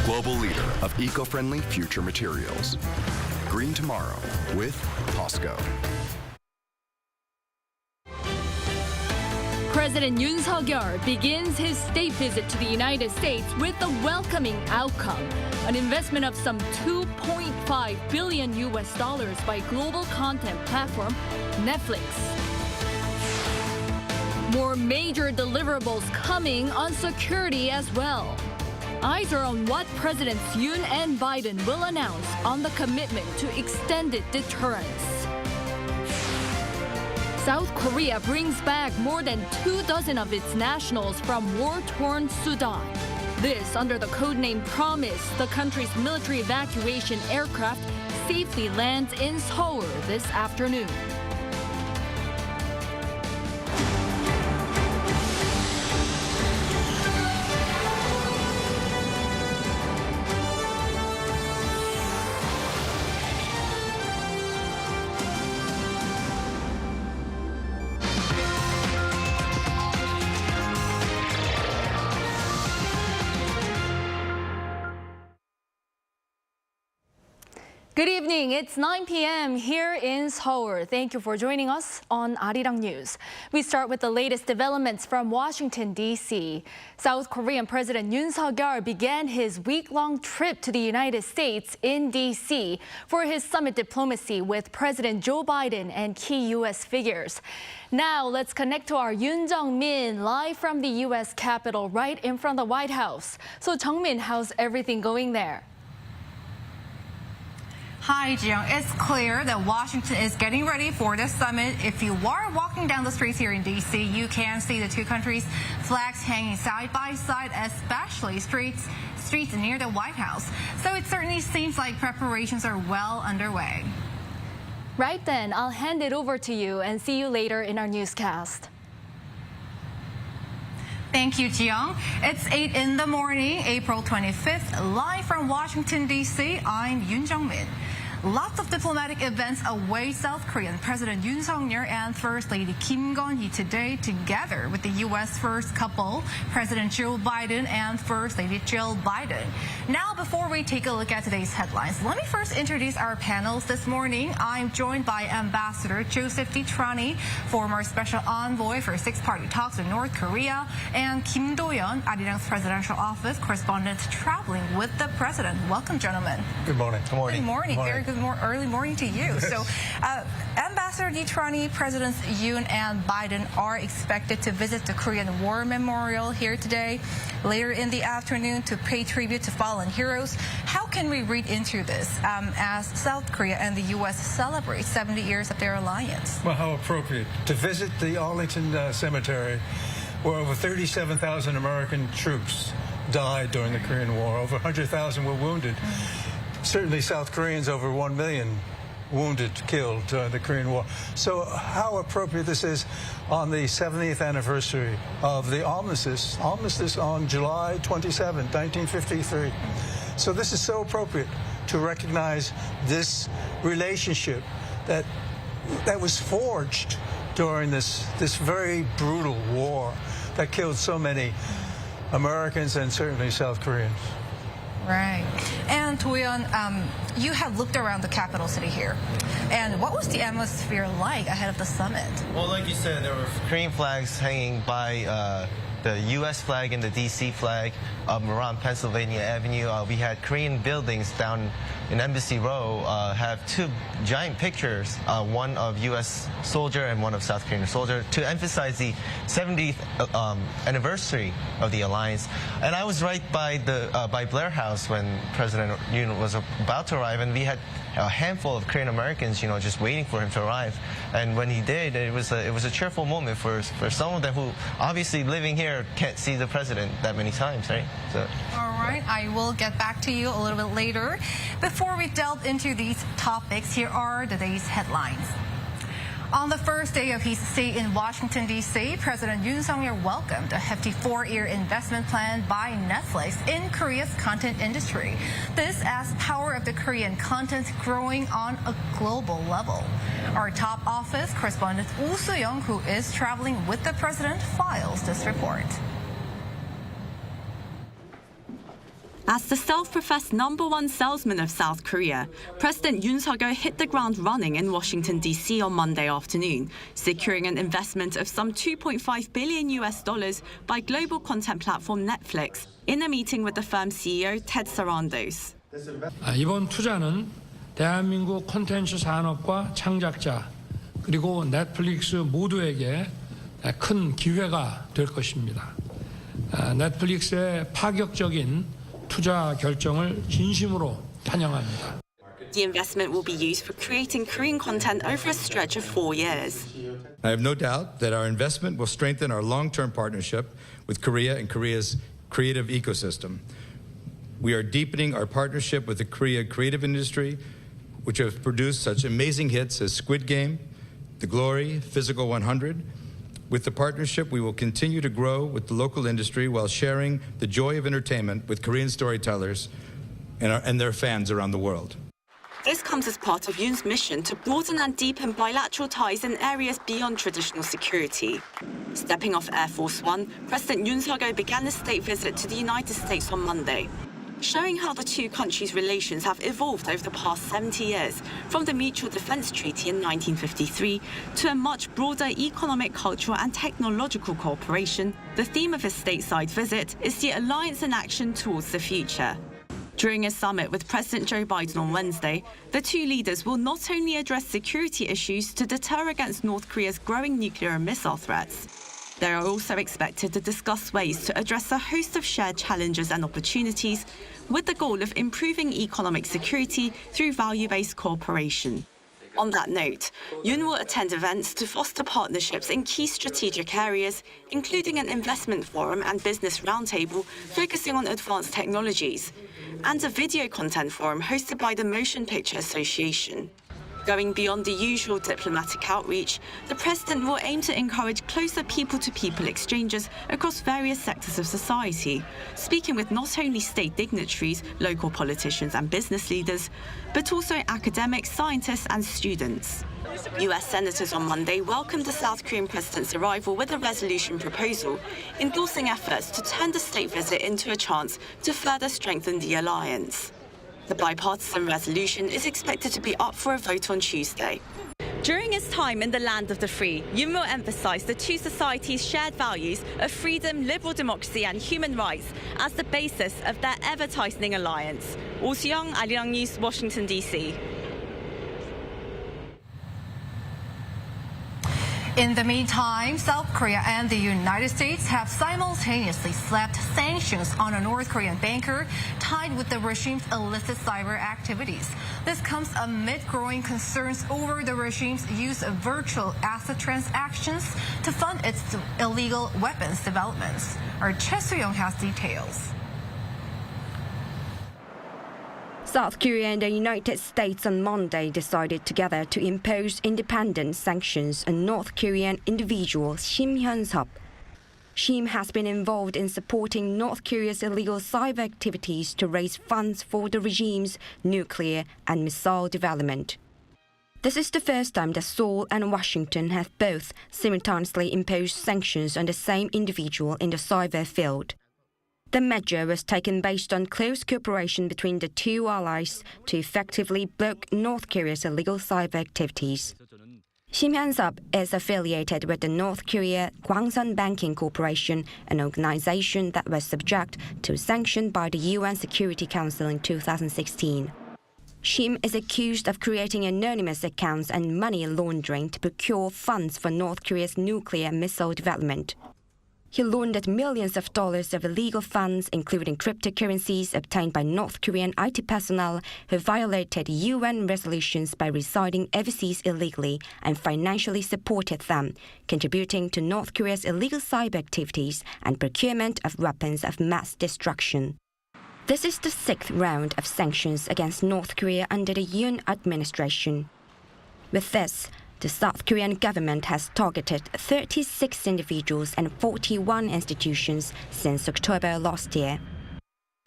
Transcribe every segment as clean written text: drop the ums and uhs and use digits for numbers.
global leader of eco-friendly future materials. Green tomorrow with POSCO. President Yoon Suk-yeol begins his state visit to the United States with a welcoming outcome, an investment of some $2.5 billion by global content platform Netflix. More major deliverables coming on security as well. Eyes are on what Presidents Yoon and Biden will announce on the commitment to extended deterrence. South Korea brings back more than 24 of its nationals from war-torn Sudan. This under the codename Promise, the country's military evacuation aircraft safely lands in Seoul this afternoon. Good evening. It's 9 p.m. here in Seoul. Thank you for joining us on Arirang News. We start with the latest developments from Washington, D.C. South Korean President Yoon Suk-yeol began his week-long trip to the United States in D.C. for his summit diplomacy with President Joe Biden and key U.S. figures. Now, let's connect to our Yoon Jung-min live from the U.S. Capitol right in front of the White House. So, Jung-min, how's everything going there? Hi, Jiyoung. It's clear that Washington is getting ready for the summit. If you are walking down the streets here in D.C., you can see the two countries' flags hanging side by side, especially streets near the White House. So it certainly seems like preparations are well underway. Right then, I'll hand it over to you and see you later in our newscast. Thank you, Jiyoung. It's 8 in the morning, April 25th, live from Washington, D.C. I'm Yoon Jung-min. Lots of diplomatic events await South Korean President Yoon Suk-yeol and First Lady Kim Gon-hee today, together with the U.S. first couple, President Joe Biden and First Lady Jill Biden. Now, before we take a look at today's headlines, let me first introduce our panels this morning. I'm joined by Ambassador Joseph DeTrani, former Special Envoy for Six-Party Talks with North Korea, and Kim Do-yeon, Arirang's Presidential Office Correspondent traveling with the President. Welcome, gentlemen. Good morning. Good morning. Good morning. Very good early morning to you. So, Ambassador DeTrani, Presidents Yoon and Biden are expected to visit the Korean War Memorial here today, later in the afternoon, to pay tribute to fallen heroes. How can we read into this as South Korea and the U.S. celebrate 70 years of their alliance? Well, how appropriate to visit the Arlington Cemetery, where over 37,000 American troops died during the Korean War. Over 100,000 were wounded. Certainly South Koreans, over 1 million wounded, killed during the Korean War. So how appropriate this is on the 70th anniversary of the armistice on July 27, 1953. So this is so appropriate to recognize this relationship that was forged during this very brutal war that killed so many Americans and certainly South Koreans. Right. And Do-yeon, you have looked around the capital city here. And what was the atmosphere like ahead of the summit? Well, like you said, there were Korean flags hanging by the U.S. flag and the D.C. flag around Pennsylvania Avenue. We had Korean buildings down in Embassy Row have two giant pictures, one of U.S. soldier and one of South Korean soldier, to emphasize the 70th anniversary of the alliance. And I was right by the by Blair House when President Yoon was about to arrive, and we had a handful of Korean Americans, just waiting for him to arrive. And when he did, it was a cheerful moment for some of them who, obviously living here, can't see the president that many times, right? So. All right, I will get back to you a little bit later. Before we delve into these topics, here are the day's headlines. On the first day of his stay in Washington, D.C., President Yoon Suk-yeol welcomed a hefty 4-year investment plan by Netflix in Korea's content industry. This as power of the Korean content growing on a global level. Our top office correspondent Woo Soo-young, who is traveling with the president, files this report. As the self-professed #1 salesman of South Korea, President Yoon Suk-yeol hit the ground running in Washington, D.C. on Monday afternoon, securing an investment of some $2.5 billion by global content platform Netflix in a meeting with the firm's CEO Ted Sarandos. 이번 투자는 대한민국 콘텐츠 산업과 창작자 그리고 넷플릭스 모두에게 큰 기회가 될 것입니다. 넷플릭스의 파격적인 투자 결정을 진심으로 환영합니다. The investment will be used for creating Korean content over a stretch of 4 years. I have no doubt that our investment will strengthen our long-term partnership with Korea and Korea's creative ecosystem. We are deepening our partnership with the Korea creative industry, which have produced such amazing hits as Squid Game, The Glory, Physical 100. With the partnership, we will continue to grow with the local industry while sharing the joy of entertainment with Korean storytellers and their fans around the world. This comes as part of Yoon's mission to broaden and deepen bilateral ties in areas beyond traditional security. Stepping off Air Force One, President Yoon Suk-yeol began a state visit to the United States on Monday, showing how the two countries' relations have evolved over the past 70 years, from the Mutual Defense Treaty in 1953 to a much broader economic, cultural and technological cooperation. The theme of his stateside visit is the alliance in action towards the future. During a summit with President Joe Biden on Wednesday, the two leaders will not only address security issues to deter against North Korea's growing nuclear and missile threats, they are also expected to discuss ways to address a host of shared challenges and opportunities with the goal of improving economic security through value-based cooperation. On that note, Yoon will attend events to foster partnerships in key strategic areas, including an investment forum and business roundtable focusing on advanced technologies, and a video content forum hosted by the Motion Picture Association. Going beyond the usual diplomatic outreach, the president will aim to encourage closer people-to-people exchanges across various sectors of society, speaking with not only state dignitaries, local politicians and business leaders, but also academics, scientists and students. US senators on Monday welcomed the South Korean president's arrival with a resolution proposal, endorsing efforts to turn the state visit into a chance to further strengthen the alliance. The bipartisan resolution is expected to be up for a vote on Tuesday. During his time in the land of the free, Yoon will emphasize the two societies' shared values of freedom, liberal democracy and human rights as the basis of their ever-tightening alliance. Oh Soo-young, Arirang News, Washington, D.C. In the meantime, South Korea and the United States have simultaneously slapped sanctions on a North Korean banker tied with the regime's illicit cyber activities. This comes amid growing concerns over the regime's use of virtual asset transactions to fund its illegal weapons developments. Our Choi Soo-young has details. South Korea and the United States on Monday decided together to impose independent sanctions on North Korean individual Shim Hyun-sop. Shim has been involved in supporting North Korea's illegal cyber activities to raise funds for the regime's nuclear and missile development. This is the first time that Seoul and Washington have both simultaneously imposed sanctions on the same individual in the cyber field. The measure was taken based on close cooperation between the two allies to effectively block North Korea's illegal cyber activities. Shim Hyun-sop is affiliated with the North Korea Kwangsun Banking Corporation, an organization that was subject to sanction by the UN Security Council in 2016. Shim is accused of creating anonymous accounts and money laundering to procure funds for North Korea's nuclear missile development. He laundered millions of dollars of illegal funds, including cryptocurrencies obtained by North Korean IT personnel who violated UN resolutions by residing overseas illegally and financially supported them, contributing to North Korea's illegal cyber activities and procurement of weapons of mass destruction. This is the 6th round of sanctions against North Korea under the Yoon administration. With this, the South Korean government has targeted 36 individuals and 41 institutions since October last year.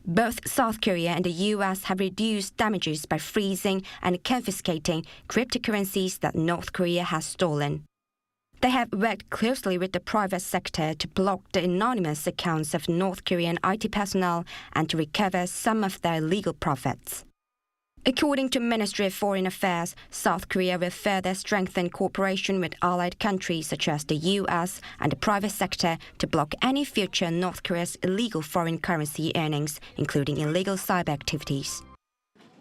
Both South Korea and the US have reduced damages by freezing and confiscating cryptocurrencies that North Korea has stolen. They have worked closely with the private sector to block the anonymous accounts of North Korean IT personnel and to recover some of their legal profits. According to Ministry of Foreign Affairs, South Korea will further strengthen cooperation with allied countries such as the US and the private sector to block any future North Korea's illegal foreign currency earnings, including illegal cyber activities.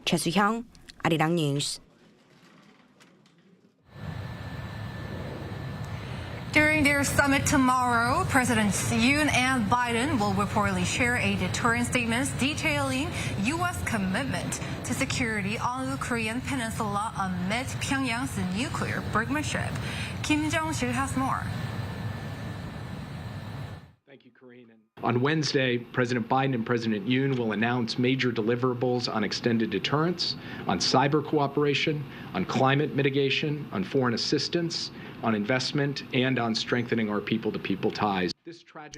Choi Soo-hyung, Arirang News. During their summit tomorrow, Presidents Yoon and Biden will reportedly share a deterrence statement detailing U.S. commitment to security on the Korean peninsula amid Pyongyang's nuclear brinkmanship. Kim Jong-sil has more. Thank you, Karine. On Wednesday, President Biden and President Yoon will announce major deliverables on extended deterrence, on cyber cooperation, on climate mitigation, on foreign assistance, on investment, and on strengthening our people-to-people ties.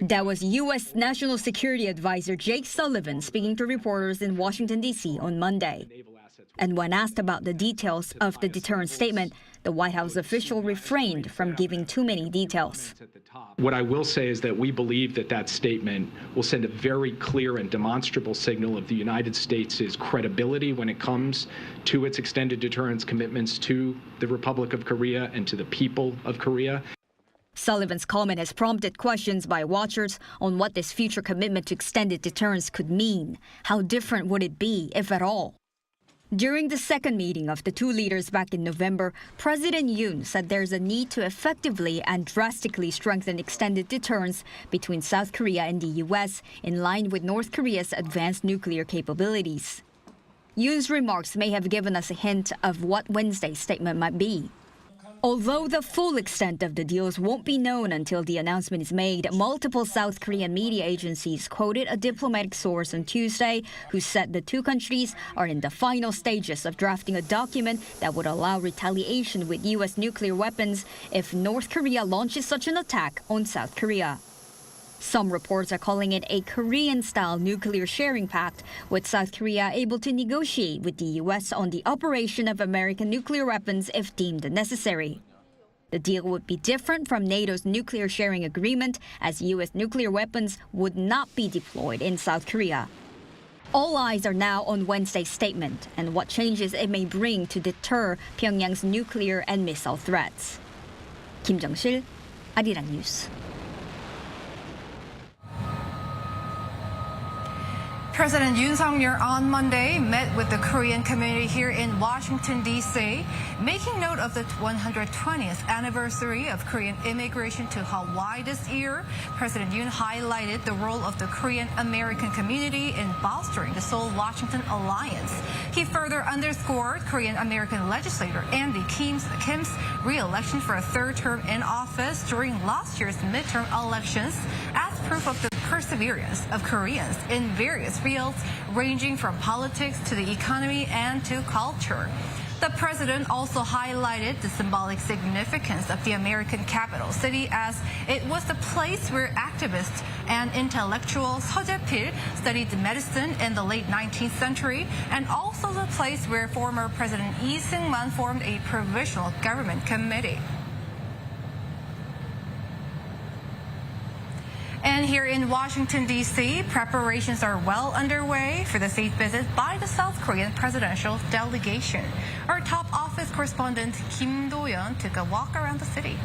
That was U.S. National Security Advisor Jake Sullivan speaking to reporters in Washington, D.C. on Monday. And when asked about the details of the deterrence statement, the White House official refrained from giving too many details. What I will say is that we believe that that statement will send a very clear and demonstrable signal of the United States' credibility when it comes to its extended deterrence commitments to the Republic of Korea and to the people of Korea. Sullivan's comment has prompted questions by watchers on what this future commitment to extended deterrence could mean. How different would it be, if at all? During the second meeting of the two leaders back in November, President Yoon said there's a need to effectively and drastically strengthen extended deterrence between South Korea and the U.S. in line with North Korea's advanced nuclear capabilities. Yoon's remarks may have given us a hint of what Wednesday's statement might be. Although the full extent of the deals won't be known until the announcement is made, multiple South Korean media agencies quoted a diplomatic source on Tuesday who said the two countries are in the final stages of drafting a document that would allow retaliation with U.S. nuclear weapons if North Korea launches such an attack on South Korea. Some reports are calling it a Korean-style nuclear sharing pact, with South Korea able to negotiate with the U.S. on the operation of American nuclear weapons if deemed necessary. The deal would be different from NATO's nuclear sharing agreement, as U.S. nuclear weapons would not be deployed in South Korea. All eyes are now on Wednesday's statement and what changes it may bring to deter Pyongyang's nuclear and missile threats. Kim Jong-sil, Arirang News. President Yoon Suk-yeol on Monday met with the Korean community here in Washington, D.C., making note of the 120th anniversary of Korean immigration to Hawaii this year. President Yoon highlighted the role of the Korean-American community in bolstering the Seoul-Washington alliance. He further underscored Korean-American legislator Andy Kim's re-election for a third term in office during last year's midterm elections as proof of the perseverance of Koreans in various fields, ranging from politics to the economy and to culture. The president also highlighted the symbolic significance of the American capital city, as it was the place where activist and intellectual Seo Jae-pil studied medicine in the late 19th century, and also the place where former President Lee Seung-man formed a provisional government committee. And here in Washington, D.C., preparations are well underway for the state visit by the South Korean presidential delegation. Our top office correspondent Kim Do-yeon took a walk around the city.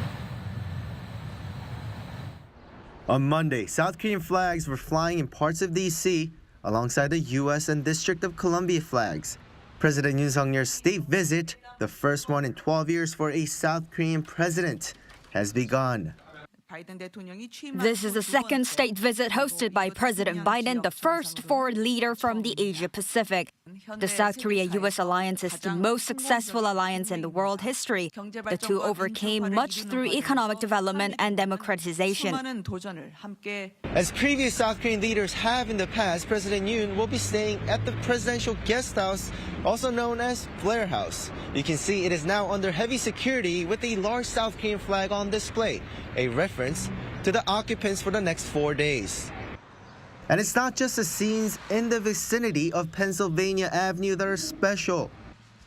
On Monday, South Korean flags were flying in parts of D.C. alongside the U.S. and District of Columbia flags. President Yoon Suk-yeol's state visit, the first one in 12 years for a South Korean president, has begun. This is the second state visit hosted by President Biden, the first foreign leader from the Asia-Pacific. The South Korea-U.S. alliance is the most successful alliance in the world history. The two overcame much through economic development and democratization. As previous South Korean leaders have in the past, President Yoon will be staying at the presidential guest house, also known as Blair House. You can see it is now under heavy security with a large South Korean flag on display, a reference to the occupants for the next 4 days. And it's not just the scenes in the vicinity of Pennsylvania Avenue that are special.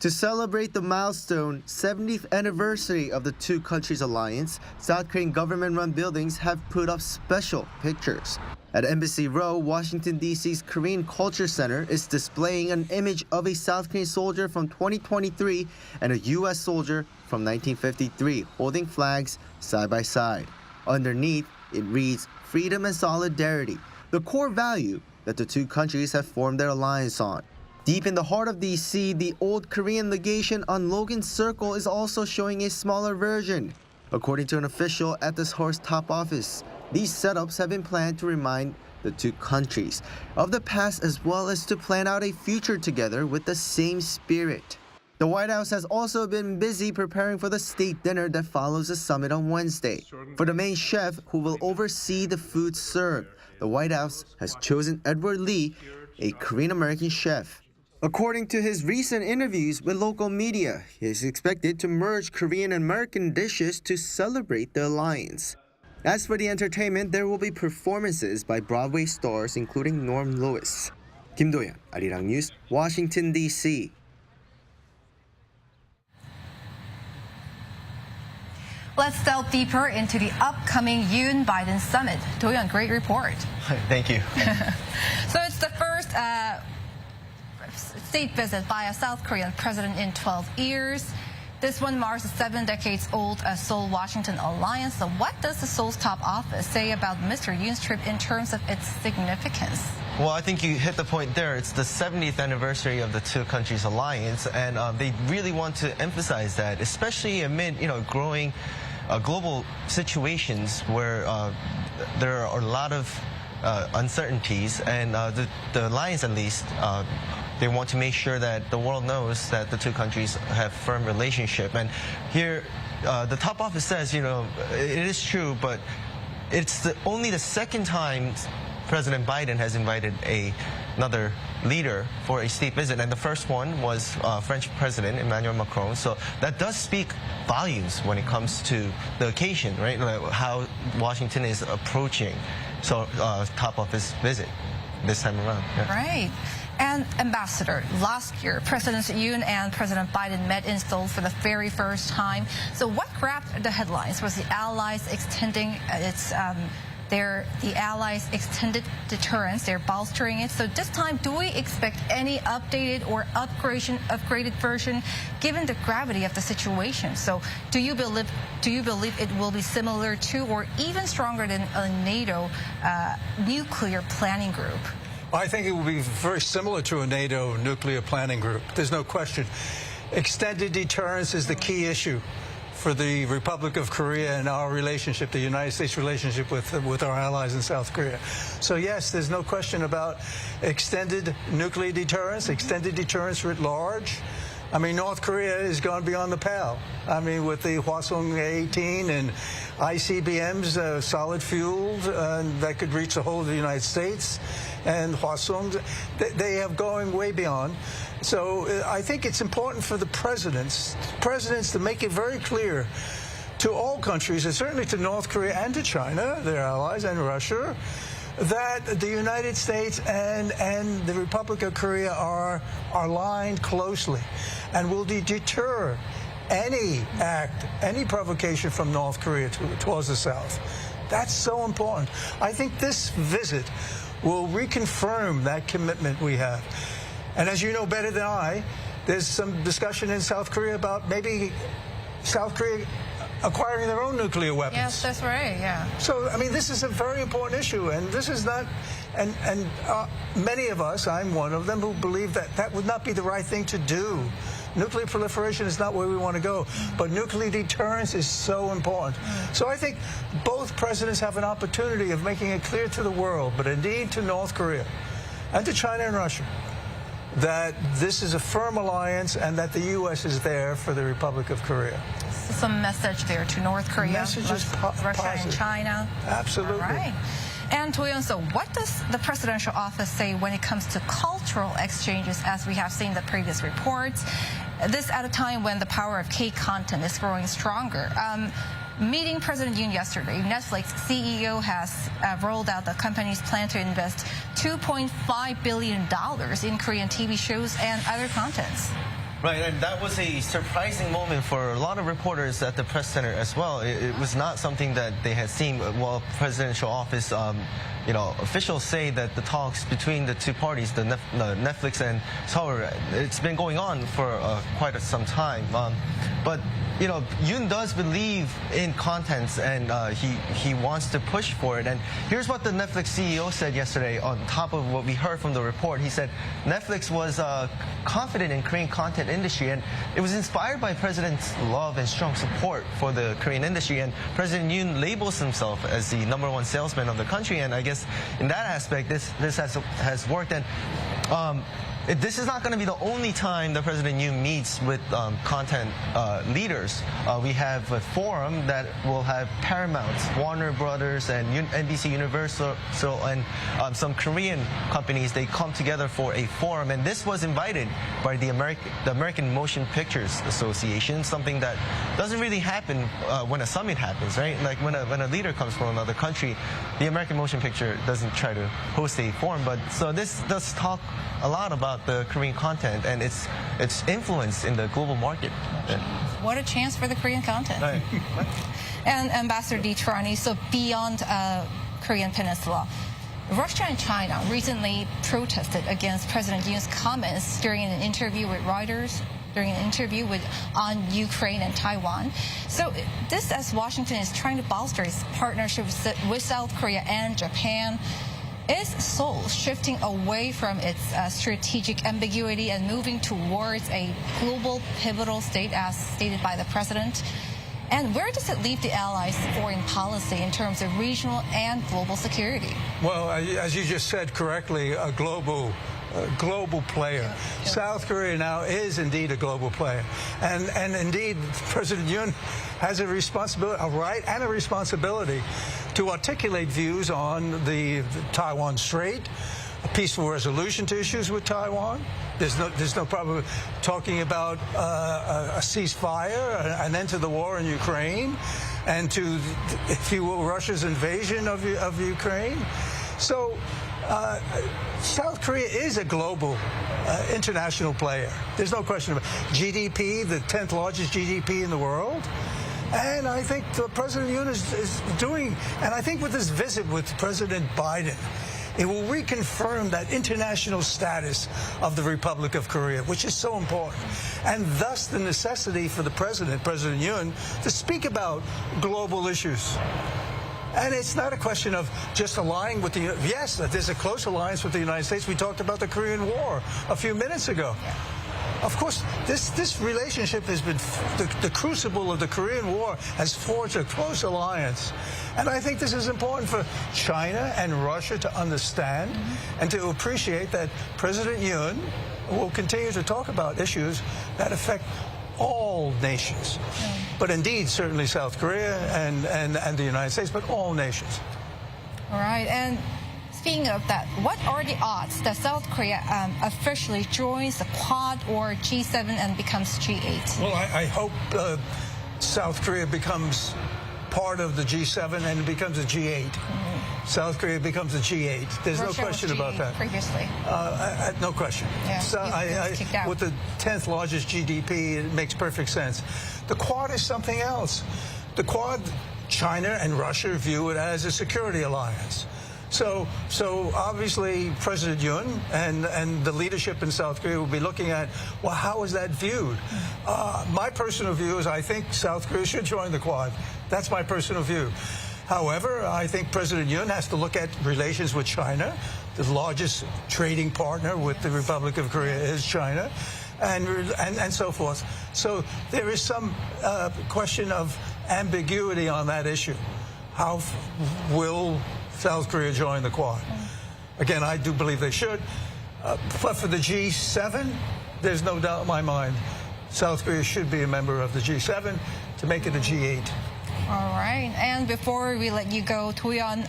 To celebrate the milestone 70th anniversary of the two countries' alliance, South Korean government-run buildings have put up special pictures. At Embassy Row, Washington, D.C.'s Korean Culture Center is displaying an image of a South Korean soldier from 2023 and a U.S. soldier from 1953 holding flags side by side. Underneath, it reads, "Freedom and solidarity," the core value that the two countries have formed their alliance on. Deep in the heart of D.C., the old Korean legation on Logan Circle is also showing a smaller version. According to an official at the Seoul's top office, these setups have been planned to remind the two countries of the past as well as to plan out a future together with the same spirit. The White House has also been busy preparing for the state dinner that follows the summit on Wednesday. For the main chef who will oversee the food served, the White House has chosen Edward Lee, a Korean-American chef. According to his recent interviews with local media, he is expected to merge Korean and American dishes to celebrate the alliance. As for the entertainment, there will be performances by Broadway stars including Norm Lewis. Kim Do-yeon, Arirang News, Washington, D.C. Let's delve deeper into the upcoming Yoon-Biden Summit. Do-yeon, great report. Thank you. So it's the first state visit by a South Korean president in 12 years. This one marks the 7 decades old Seoul-Washington alliance. So what does the Seoul's top office say about Mr. Yoon's trip in terms of its significance? Well, I think you hit the point there. It's the 70th anniversary of the two countries' alliance, and they really want to emphasize that, especially amid growing global situations where there are a lot of uncertainties, and the alliance, at least, they want to make sure that the world knows that the two countries have firm relationship. And here, the top office says, it is true, but it's only the second time President Biden has invited another leader for a state visit, and the first one was French President Emmanuel Macron. So that does speak volumes when it comes to the occasion, right? Like how Washington is approaching top office visit this time around. Yeah. Right. And Ambassador, last year, Presidents Yoon and President Biden met in Seoul for the very first time. So what grabbed the headlines was the Allies extending the Allies' extended deterrence. They're bolstering it. So this time, do we expect any updated or upgraded version, given the gravity of the situation? So do you believe it will be similar to or even stronger than a NATO nuclear planning group? I think it will be very similar to a NATO nuclear planning group. There's no question. Extended deterrence is the key issue for the Republic of Korea and our relationship, the United States relationship with our allies in South Korea. So yes, there's no question about extended nuclear deterrence, extended deterrence writ large. I mean, North Korea has gone beyond the pale. I mean, with the Hwasong 18 and ICBMs, solid fueled, that could reach the whole of the United States, and Hwasong, they have going way beyond. So I think it's important for the presidents to make it very clear to all countries, and certainly to North Korea and to China, their allies, and Russia, that the United States and the Republic of Korea are aligned closely and will deter any act, any provocation from North Korea towards the South. That's so important. I think this visit will reconfirm that commitment we have. And as you know better than I, there's some discussion in South Korea about maybe South Korea acquiring their own nuclear weapons. Yes, that's right, yeah. So, I mean, this is a very important issue, and this is not, and many of us, I'm one of them, who believe that that would not be the right thing to do. Nuclear proliferation is not where we want to go, but nuclear deterrence is so important. So I think both presidents have an opportunity of making it clear to the world, but indeed to North Korea and to China and Russia, that this is a firm alliance and that the U.S. is there for the Republic of Korea. Some message there to North Korea, Russia, and China. Absolutely. All right. And Do-yeon, so what does the presidential office say when it comes to cultural exchanges, as we have seen the previous reports? This at a time when the power of K-content is growing stronger. Meeting President Yoon yesterday, Netflix CEO has rolled out the company's plan to invest $2.5 billion in Korean TV shows and other contents. Right, and that was a surprising moment for a lot of reporters at the press center as well. It was not something that they had seen. Well, presidential office, officials say that the talks between the two parties, the Netflix and Seoul, it's been going on for quite some time. But Yoon does believe in contents, and he wants to push for it. And here's what the Netflix CEO said yesterday on top of what we heard from the report. He said Netflix was confident in Korean content industry, and it was inspired by President's love and strong support for the Korean industry. And President Yoon labels himself as the #1 salesman of the country, and I guess in that aspect, this has worked. And this is not going to be the only time that President Yoon meets with content leaders. We have a forum that will have Paramount, Warner Brothers, and NBC Universal, and some Korean companies. They come together for a forum, and this was invited by the American Motion Pictures Association, something that doesn't really happen when a summit happens, right? Like when a leader comes from another country, the American Motion Picture doesn't try to host a forum. But so this does talk a lot about the Korean content and its influence in the global market. What a chance for the Korean content. Right. And Ambassador Deetrani, so beyond Korean Peninsula, Russia and China recently protested against President Yoon's comments during an interview with Reuters, on Ukraine and Taiwan. So this, as Washington is trying to bolster its partnership with South Korea and Japan, is Seoul shifting away from its strategic ambiguity and moving towards a global pivotal state, as stated by the president? And where does it leave the allies' foreign policy in terms of regional and global security? Well, as you just said correctly, a global player. Yeah. South Korea now is indeed a global player. And indeed, President Yoon has a responsibility, a right and a responsibility to articulate views on the Taiwan Strait, a peaceful resolution to issues with Taiwan. There's no problem talking about a ceasefire, an end to the war in Ukraine, and to, if you will, Russia's invasion of Ukraine. So South Korea is a global international player. There's no question about it. GDP, the 10th largest GDP in the world. And I think President Yoon is doing, and I think with this visit with President Biden, it will reconfirm that international status of the Republic of Korea, which is so important, and thus the necessity for the President Yoon, to speak about global issues. And it's not a question of just aligning with the, yes, there's a close alliance with the United States. We talked about the Korean War a few minutes ago. Of course, this relationship has been, the crucible of the Korean War has forged a close alliance. And I think this is important for China and Russia to understand and to appreciate that President Yoon will continue to talk about issues that affect all nations. But indeed, certainly South Korea and the United States, but all nations. All right. And speaking of that, what are the odds that South Korea officially joins the Quad or G7 and becomes G8? Well, I hope South Korea becomes part of the G7 and becomes a G8. South Korea becomes a G8. There's Russia no question about that. Previously. No question. Yeah, so with the 10th largest GDP, it makes perfect sense. The Quad is something else. The Quad, China and Russia view it as a security alliance. So obviously President Yoon and the leadership in South Korea will be looking at, well, how is that viewed? My personal view is I think South Korea should join the Quad. That's my personal view. However, I think President Yoon has to look at relations with China. The largest trading partner with the Republic of Korea is China, and so forth. So there is some question of ambiguity on that issue. How will South Korea join the Quad? Again, I do believe they should. But for the G7, there's no doubt in my mind South Korea should be a member of the G7 to make it a G8. All right. And before we let you go, Toyon,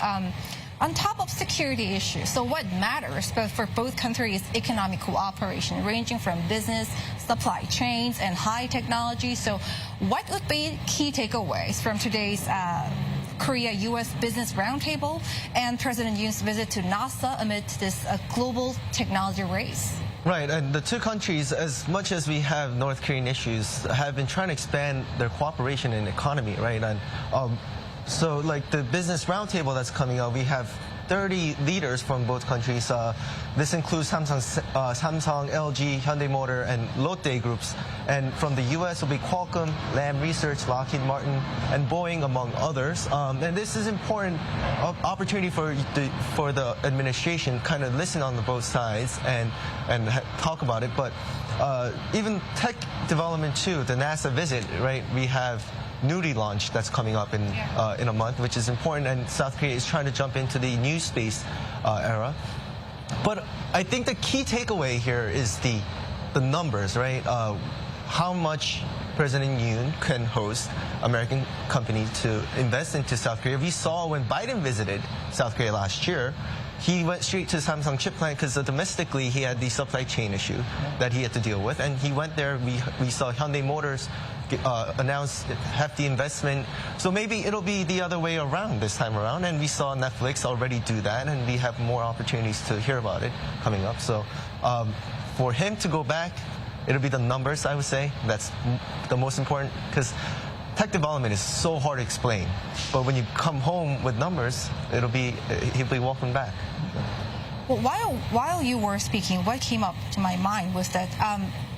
on top of security issues, so what matters for both countries is economic cooperation, ranging from business, supply chains, and high technology. So what would be key takeaways from today's Korea-U.S. Business Roundtable and President Yoon's visit to NASA amid this global technology race? Right, and the two countries, as much as we have North Korean issues, have been trying to expand their cooperation and economy, right? And so, like the business roundtable that's coming up, we have 30 leaders from both countries. This includes Samsung, LG, Hyundai Motor, and Lotte groups. And from the U.S. will be Qualcomm, Lam Research, Lockheed Martin, and Boeing, among others. And this is important opportunity for the administration kind of listen on the both sides and talk about it. But even tech development too, the NASA visit, right? We have newly launched that's coming up in a month, which is important, and South Korea is trying to jump into the new space era. But I think the key takeaway here is the numbers, right? How much President Yoon can host American companies to invest into South Korea. We saw when Biden visited South Korea last year, he went straight to Samsung chip plant because domestically he had the supply chain issue that he had to deal with, and he went there. We saw Hyundai Motors announce hefty investment. So maybe it'll be the other way around this time around, and we saw Netflix already do that, and we have more opportunities to hear about it coming up. So for him to go back, it'll be the numbers, I would say. That's the most important, because tech development is so hard to explain. But when you come home with numbers, he'll be welcome back. Well, while you were speaking, what came up to my mind was that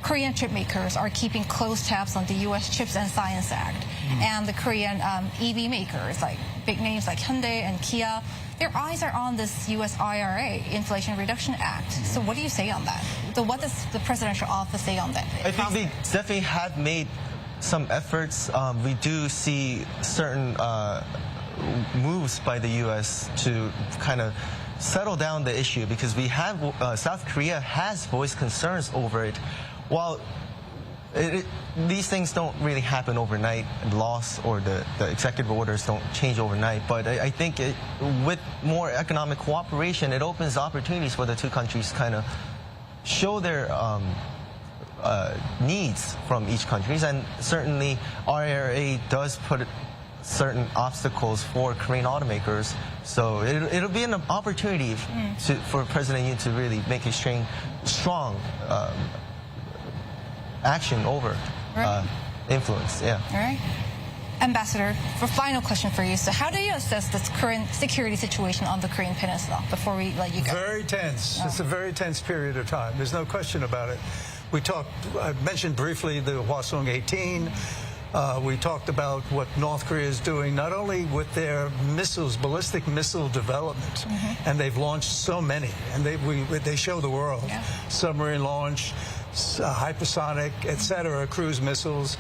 Korean chip makers are keeping close tabs on the U.S. Chips and Science Act. And the Korean EV makers, like big names like Hyundai and Kia, their eyes are on this U.S. IRA, Inflation Reduction Act. So what do you say on that? So what does the presidential office say on that? I think they definitely have made some efforts. We do see certain moves by the U.S. to kind of settle down the issue, because we have South Korea has voiced concerns over it. While these things don't really happen overnight, laws or the executive orders don't change overnight, but I think with more economic cooperation, it opens opportunities for the two countries to kind of show their needs from each country. And certainly IRA does put certain obstacles for Korean automakers. So it'll be an opportunity for President Yoon to really make a strong action over influence. Yeah. All right. Ambassador, for final question for you. So how do you assess this current security situation on the Korean Peninsula before we let you go? Very tense. It's a very tense period of time. There's no question about it. I mentioned briefly the Hwasong 18. We talked about what North Korea is doing, not only with their missiles, ballistic missile development, and they've launched so many, and they show the world. Submarine launch, hypersonic, etc., cruise missiles.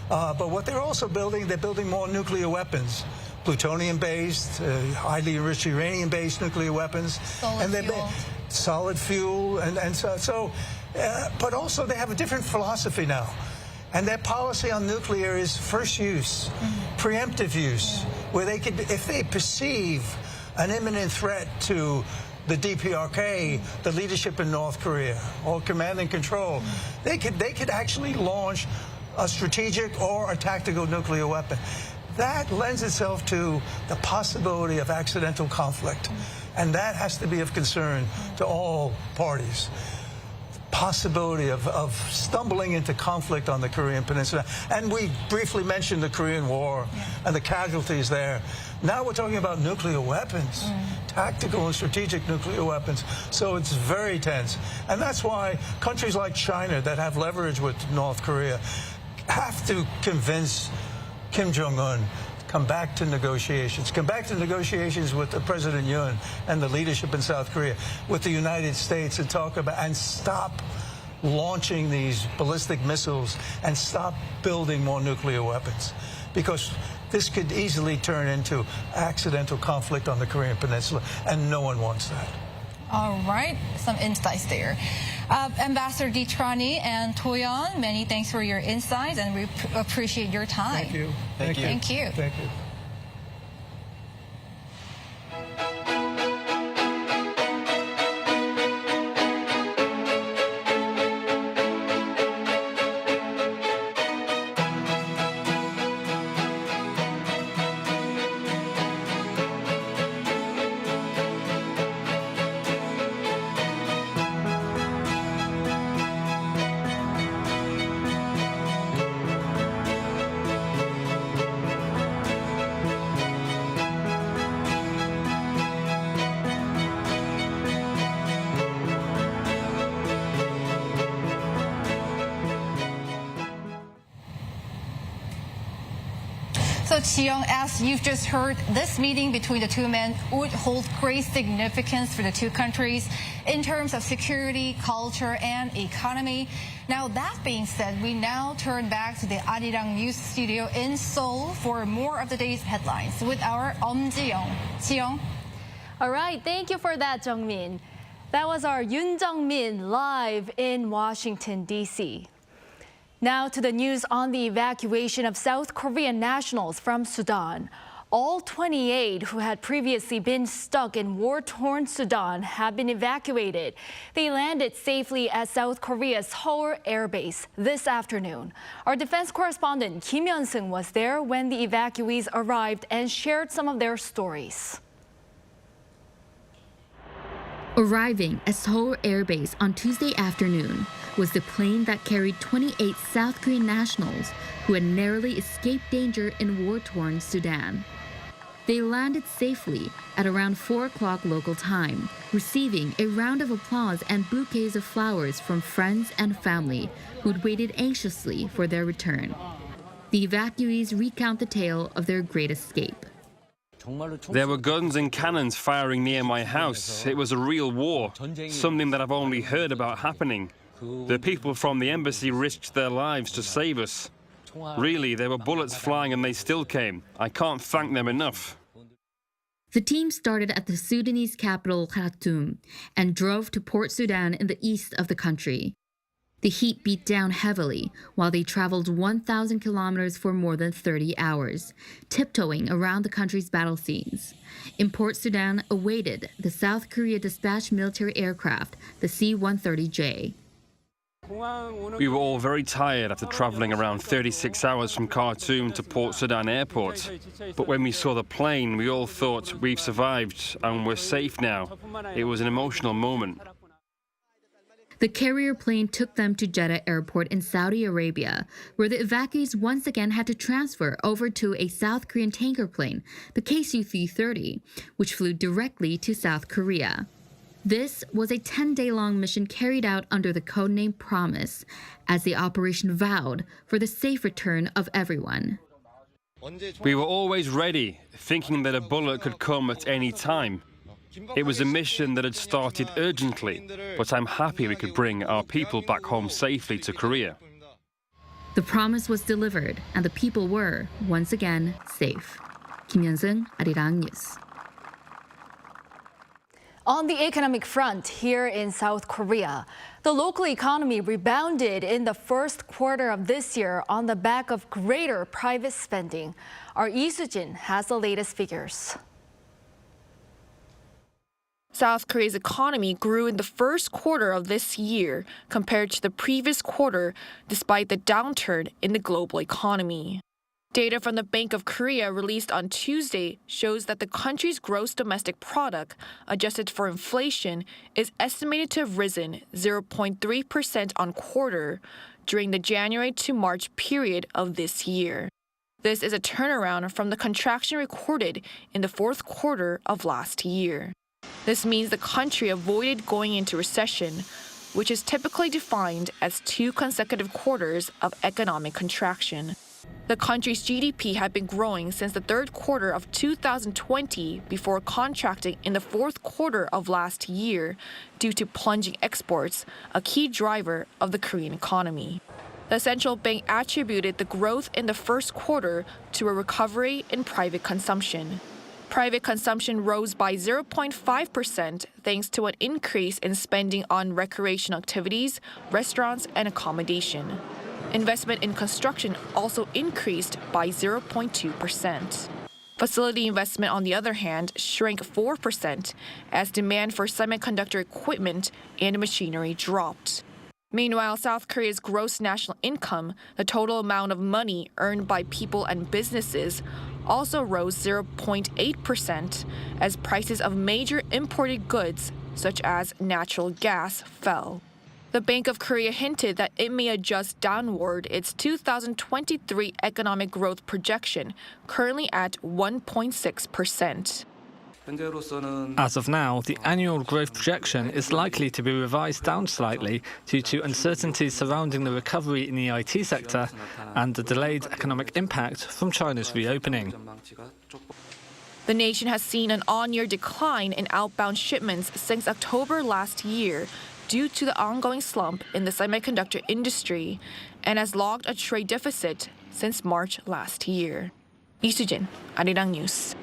But what they're also building, they're building more nuclear weapons, plutonium-based, highly enriched uranium-based nuclear weapons. Solid fuel. But also they have a different philosophy now. And their policy on nuclear is first use, preemptive use, where they could, if they perceive an imminent threat to the DPRK, the leadership in North Korea, or command and control, they could actually launch a strategic or a tactical nuclear weapon. That lends itself to the possibility of accidental conflict, and that has to be of concern to all parties. Possibility of stumbling into conflict on the Korean Peninsula. And we briefly mentioned the Korean War and the casualties there. Now we're talking about nuclear weapons, tactical and strategic nuclear weapons. So it's very tense. And that's why countries like China that have leverage with North Korea have to convince Kim Jong-un come back to negotiations with President Yoon and the leadership in South Korea, with the United States, and talk about and stop launching these ballistic missiles and stop building more nuclear weapons, because this could easily turn into accidental conflict on the Korean Peninsula, and no one wants that. All right, some insights there. Ambassador Deetrani and Toyon, many thanks for your insights, and we appreciate your time. Thank you. Thank you. Thank you. Thank you. So, Chi-young, as you've just heard, this meeting between the two men would hold great significance for the two countries in terms of security, culture, and economy. Now, that being said, we now turn back to the Arirang News Studio in Seoul for more of the day's headlines with our Ji-young. Chi-young? All right, thank you for that, Jung-min. That was our Yoon Jung-min live in Washington, D.C. Now to the news on the evacuation of South Korean nationals from Sudan. All 28 who had previously been stuck in war-torn Sudan have been evacuated. They landed safely at South Korea's Seoul Air Base this afternoon. Our defense correspondent Kim Hyun-sung was there when the evacuees arrived and shared some of their stories. Arriving at Seoul Air Base on Tuesday afternoon was the plane that carried 28 South Korean nationals who had narrowly escaped danger in war-torn Sudan. They landed safely at around 4 o'clock local time, receiving a round of applause and bouquets of flowers from friends and family who'd waited anxiously for their return. The evacuees recount the tale of their great escape. There were guns and cannons firing near my house. It was a real war, something that I've only heard about happening. The people from the embassy risked their lives to save us. Really, there were bullets flying and they still came. I can't thank them enough. The team started at the Sudanese capital, Khartoum, and drove to Port Sudan in the east of the country. The heat beat down heavily while they traveled 1,000 kilometers for more than 30 hours, tiptoeing around the country's battle scenes. In Port Sudan awaited the South Korea dispatched military aircraft, the C-130J. We were all very tired after traveling around 36 hours from Khartoum to Port Sudan airport. But when we saw the plane, we all thought we've survived and we're safe now. It was an emotional moment. The carrier plane took them to Jeddah Airport in Saudi Arabia, where the evacuees once again had to transfer over to a South Korean tanker plane, the KC-330, which flew directly to South Korea. This was a 10-day-long mission carried out under the codename Promise, as the operation vowed for the safe return of everyone. We were always ready, thinking that a bullet could come at any time. It was a mission that had started urgently, but I'm happy we could bring our people back home safely to Korea. The promise was delivered, and the people were, once again, safe. Kim Hyun-sung, Arirang News. On the economic front here in South Korea, the local economy rebounded in the first quarter of this year on the back of greater private spending. Our Lee Soo-jin has the latest figures. South Korea's economy grew in the first quarter of this year compared to the previous quarter, despite the downturn in the global economy. Data from the Bank of Korea released on Tuesday shows that the country's gross domestic product, adjusted for inflation, is estimated to have risen 0.3% on quarter during the January to March period of this year. This is a turnaround from the contraction recorded in the fourth quarter of last year. This means the country avoided going into recession, which is typically defined as 2 consecutive quarters of economic contraction. The country's GDP had been growing since the third quarter of 2020 before contracting in the fourth quarter of last year due to plunging exports, a key driver of the Korean economy. The central bank attributed the growth in the first quarter to a recovery in private consumption. Private consumption rose by 0.5% thanks to an increase in spending on recreational activities, restaurants, and accommodation. Investment in construction also increased by 0.2%. Facility investment, on the other hand, shrank 4% as demand for semiconductor equipment and machinery dropped. Meanwhile, South Korea's gross national income, the total amount of money earned by people and businesses, also rose 0.8% as prices of major imported goods, such as natural gas, fell. The Bank of Korea hinted that it may adjust downward its 2023 economic growth projection, currently at 1.6%. As of now, the annual growth projection is likely to be revised down slightly due to uncertainties surrounding the recovery in the IT sector and the delayed economic impact from China's reopening. The nation has seen an on-year decline in outbound shipments since October last year due to the ongoing slump in the semiconductor industry and has logged a trade deficit since March last year. 이수진, 아리랑 뉴스.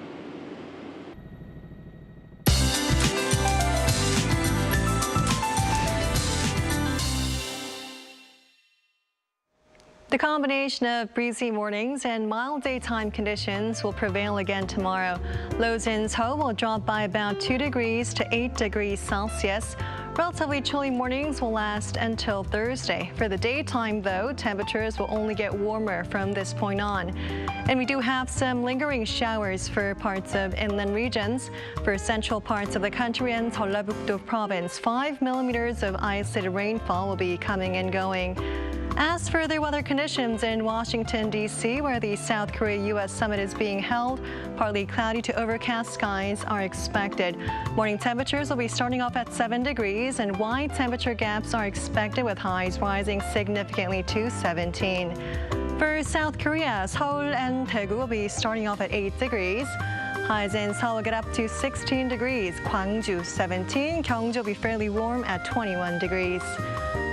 The combination of breezy mornings and mild daytime conditions will prevail again tomorrow. Lows in Seoul will drop by about 2 degrees to 8 degrees Celsius. Relatively chilly mornings will last until Thursday. For the daytime, though, temperatures will only get warmer from this point on. And we do have some lingering showers for parts of inland regions. For central parts of the country and Jeollabuk-do province, 5 millimeters of isolated rainfall will be coming and going. As for the weather conditions in Washington, D.C., where the South Korea-U.S. Summit is being held, partly cloudy to overcast skies are expected. Morning temperatures will be starting off at 7 degrees, and wide temperature gaps are expected with highs rising significantly to 17. For South Korea, Seoul and Daegu will be starting off at 8 degrees. Highs in Seoul will get up to 16 degrees, Gwangju 17, Gyeongju will be fairly warm at 21 degrees.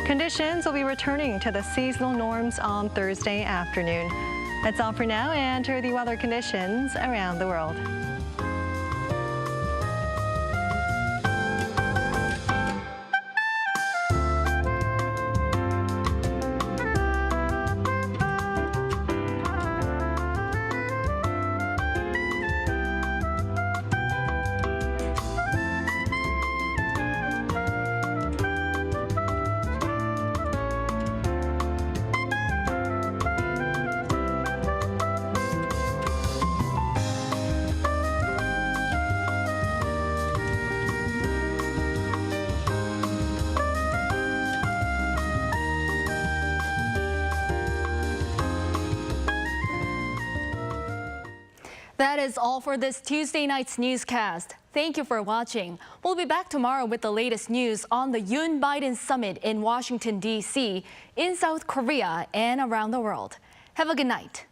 Conditions will be returning to the seasonal norms on Thursday afternoon. That's all for now, and here are the weather conditions around the world. That is all for this Tuesday night's newscast. Thank you for watching. We'll be back tomorrow with the latest news on the Yoon-Biden Summit in Washington, D.C., in South Korea, and around the world. Have a good night.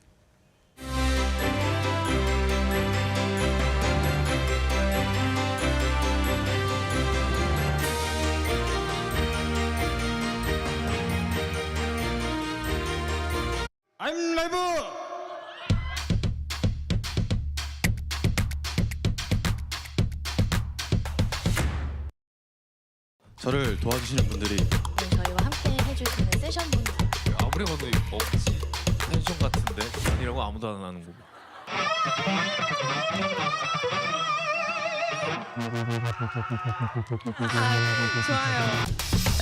I'm live! 저를 도와주시는 분들이 저희와 함께 해주시는 세션분들 아무리 봐도 이거 먹지 펜션 같은데 아니라고 아무도 안 하는 거고 좋아요.